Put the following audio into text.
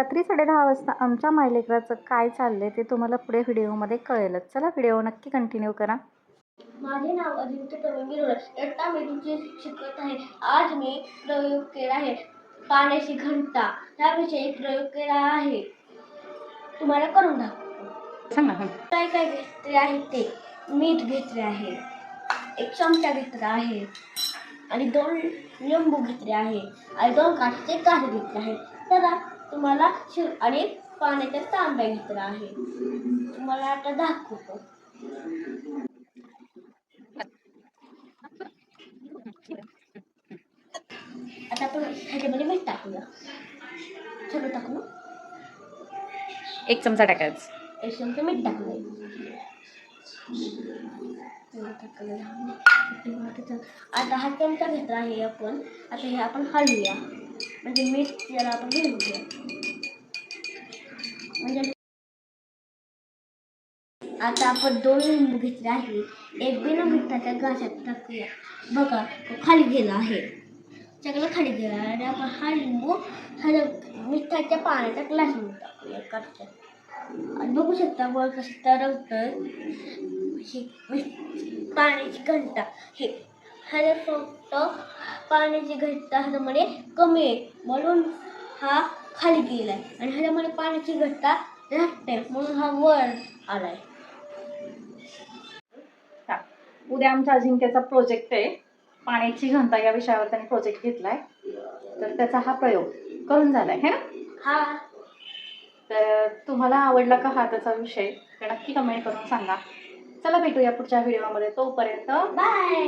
रात्री 10:30 वाजता आमच्या मायलेकराचं काय चाललंय ते तुम्हाला पुढे व्हिडिओमध्ये कळेलच. चला व्हिडिओ नक्की कंटिन्यू करा. माझे नाव अजिंक्य प्रवीण गिरोळे. इयत्ता मी तुमची शिकवत आहे. आज मी प्रयोग केला आहे पाण्याची घंटा. त्याविषयी प्रयोग केला आहे. तुम्हाला करून दाखवतो. सांग ना. काय काय घेतले आहे ते मीठ घेतले आहे, 1 चमचा घेतला आहे आणि 2 लिंबू घेतले आहे आणि 2 काचेचे काढे घेतले आहे. तर तुम्हाला आणि पाण्याचा तांब्या घेतला आहे. तुम्हाला आता दाखवतो. आता आपण ह्याच्यामध्ये मीठ टाकूया. सगळं टाकू ना. 1 चमचा टाकायचं. 1 चमचा मीठ टाकलंय. आता हा चमचा घेतला आहे आपण. आता हे आपण हलवूया, म्हणजे मीठ त्याला आपण घेऊया. म्हणजे आता आपण 2 लिंबू घेतले आहे. एक बिना मिठाच्या ग्लासात टाकूया. बघा तो खाली गेला आहे, सगळं खाली गेला आहे. आणि आपण हा लिंबू मिठाच्या पाण्याच्या ग्लासमध्ये टाकूया काचच्या. आणि बघू शकता वर कसं तरंगतं ही पाण्याची घंटा. हे ह्याला फक्त पाण्याची घंटा ह्याच्यामध्ये कमी आहे म्हणून हा खाली गेलाय आणि ह्याच्यामध्ये पाण्याची घंटा लागते म्हणून हा वर आलाय. उद्या आमच्या अजिंक्यचा प्रोजेक्ट आहे. पाण्याची घंटा या विषयावर त्यांनी प्रोजेक्ट घेतलाय. तर त्याचा हा प्रयोग करून झालाय है ना. हा. तर तुम्हाला आवडला का हा त्याचा विषय तर नक्की कमेंट करून सांगा. चला भेटूया पुढच्या व्हिडिओमध्ये. तोपर्यंत बाय.